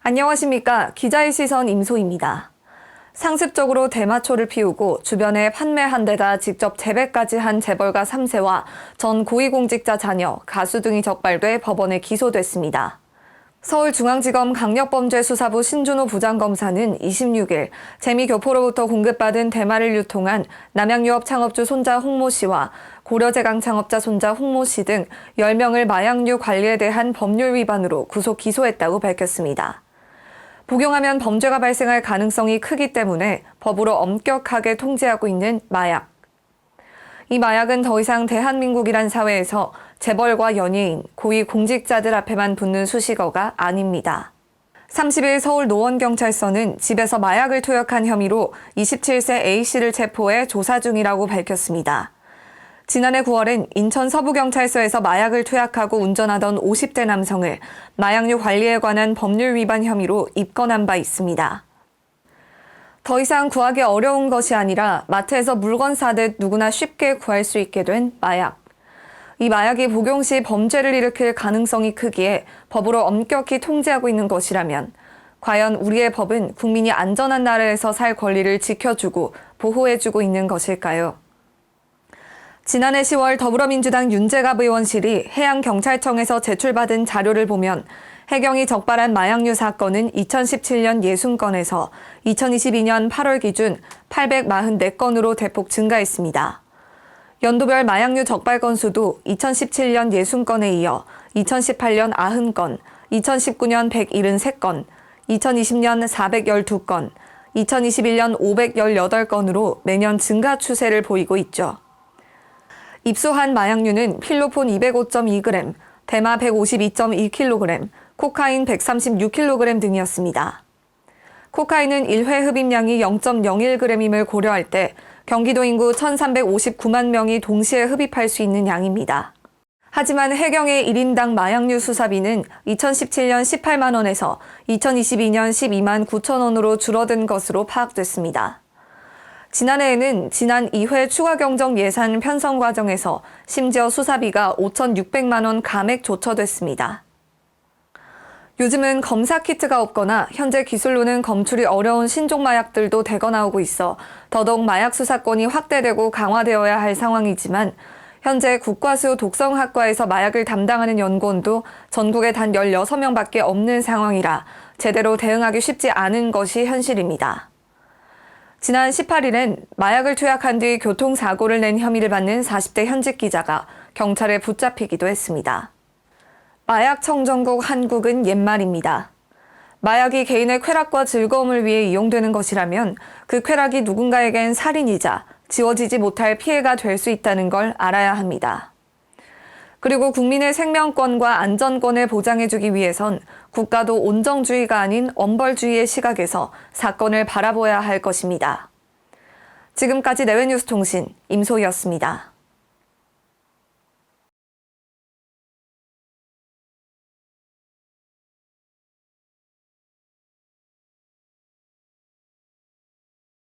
안녕하십니까. 기자의 시선 임소희입니다. 상습적으로 대마초를 피우고 주변에 판매한 데다 직접 재배까지 한 재벌가 3세와 전 고위공직자 자녀, 가수 등이 적발돼 법원에 기소됐습니다. 서울중앙지검 강력범죄수사부 신준호 부장검사는 26일 재미교포로부터 공급받은 대마를 유통한 남양유업 창업주 손자 홍모 씨와 고려제강 창업자 손자 홍모 씨 등 10명을 마약류 관리에 대한 법률 위반으로 구속 기소했다고 밝혔습니다. 복용하면 범죄가 발생할 가능성이 크기 때문에 법으로 엄격하게 통제하고 있는 마약. 이 마약은 더 이상 대한민국이란 사회에서 재벌과 연예인, 고위 공직자들 앞에만 붙는 수식어가 아닙니다. 30일 서울 노원경찰서는 집에서 마약을 투약한 혐의로 27세 A씨를 체포해 조사 중이라고 밝혔습니다. 지난해 9월엔 인천 서부경찰서에서 마약을 투약하고 운전하던 50대 남성을 마약류 관리에 관한 법률 위반 혐의로 입건한 바 있습니다. 더 이상 구하기 어려운 것이 아니라 마트에서 물건 사듯 누구나 쉽게 구할 수 있게 된 마약. 이 마약이 복용 시 범죄를 일으킬 가능성이 크기에 법으로 엄격히 통제하고 있는 것이라면 과연 우리의 법은 국민이 안전한 나라에서 살 권리를 지켜주고 보호해주고 있는 것일까요? 지난해 10월 더불어민주당 윤재갑 의원실이 해양경찰청에서 제출받은 자료를 보면 해경이 적발한 마약류 사건은 2017년 60건에서 2022년 8월 기준 844건으로 대폭 증가했습니다. 연도별 마약류 적발 건수도 2017년 60건에 이어 2018년 90건, 2019년 173건, 2020년 412건, 2021년 518건으로 매년 증가 추세를 보이고 있죠. 입수한 마약류는 필로폰 205.2g, 대마 152.2kg, 코카인 136kg 등이었습니다. 코카인은 1회 흡입량이 0.01g임을 고려할 때 경기도 인구 1,359만 명이 동시에 흡입할 수 있는 양입니다. 하지만 해경의 1인당 마약류 수사비는 2017년 18만 원에서 2022년 12만 9천 원으로 줄어든 것으로 파악됐습니다. 지난해에는 지난 2회 추가 경정 예산 편성 과정에서 심지어 수사비가 5,600만 원 감액 조처됐습니다. 요즘은 검사 키트가 없거나 현재 기술로는 검출이 어려운 신종 마약들도 대거 나오고 있어 더더욱 마약 수사권이 확대되고 강화되어야 할 상황이지만 현재 국과수 독성학과에서 마약을 담당하는 연구원도 전국에 단 16명밖에 없는 상황이라 제대로 대응하기 쉽지 않은 것이 현실입니다. 지난 18일엔 마약을 투약한 뒤 교통사고를 낸 혐의를 받는 40대 현직 기자가 경찰에 붙잡히기도 했습니다. 마약 청정국 한국은 옛말입니다. 마약이 개인의 쾌락과 즐거움을 위해 이용되는 것이라면 그 쾌락이 누군가에겐 살인이자 지워지지 못할 피해가 될 수 있다는 걸 알아야 합니다. 그리고 국민의 생명권과 안전권을 보장해주기 위해선 국가도 온정주의가 아닌 엄벌주의의 시각에서 사건을 바라보아야 할 것입니다. 지금까지 내외뉴스통신 임소희였습니다.